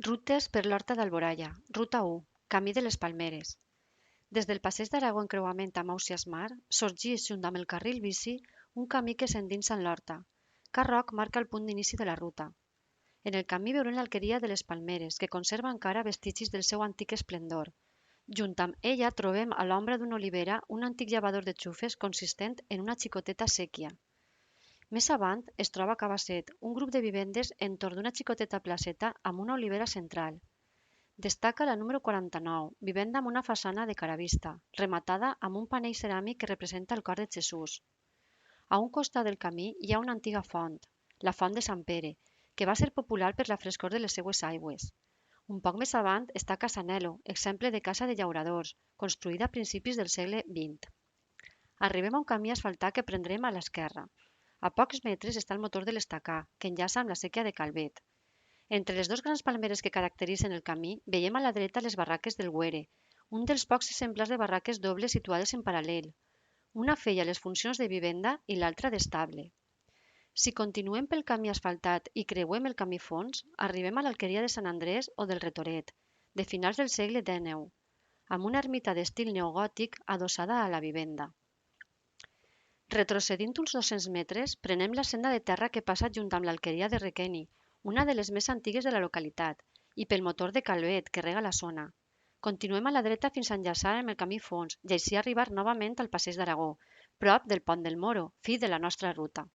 Rutes per l'Horta d'Alboraya, ruta 1, camí de les Palmeres. Des del passeig d'Aragó encreuament amb Ausiàs Mar, sorgeix junt amb el carril bici un camí que s'endinsa en l'horta. Ca Roc marca el punt d'inici de la ruta. En el camí veurem l'alqueria de les Palmeres, que conserva encara vestigis del seu antic esplendor. Junt amb ella trobem a l'ombra d'una olivera un antic llavador de xufes consistent en una xicoteta séquia. Més avant es troba Cabasset, un grup de vivendes entorn d'una xicoteta placeta amb una olivera central. Destaca la número 49, vivenda amb una façana de cara vista, rematada amb un panell ceràmic que representa el cor de Jesús. A un costat del camí hi ha una antiga font, la font de Sant Pere, que va ser popular per la frescor de les seues aigües. Un poc més avant està Casa Nelo, exemple de casa de llauradors, construïda a principis del segle XX. Arribem a un camí asfaltat que prendrem a l'esquerra. A pocs metres està el motor de l'estacà, que enllaça amb la séquia de Calvet. Entre les dues grans palmeres que caracteritzen el camí, veiem a la dreta les barraques del Güere, un dels pocs exemplars de barraques dobles situades en paral·lel. Una feia les funcions de vivenda i l'altra d'estable. Si continuem pel camí asfaltat i creuem el camí fons, arribem a l'alqueria de Sant Andrés o del Retoret, de finals del segle XIX, amb una ermita d'estil neogòtic adossada a la vivenda. Retrocedint uns 200 metres, prenem la senda de terra que passa junt amb l'alqueria de Requeni, una de les més antigues de la localitat, i pel motor de Calvet, que rega la zona. Continuem a la dreta fins a enllaçar amb el camí fons i així arribar novament al passeig d'Aragó, prop del Pont del Moro, fi de la nostra ruta.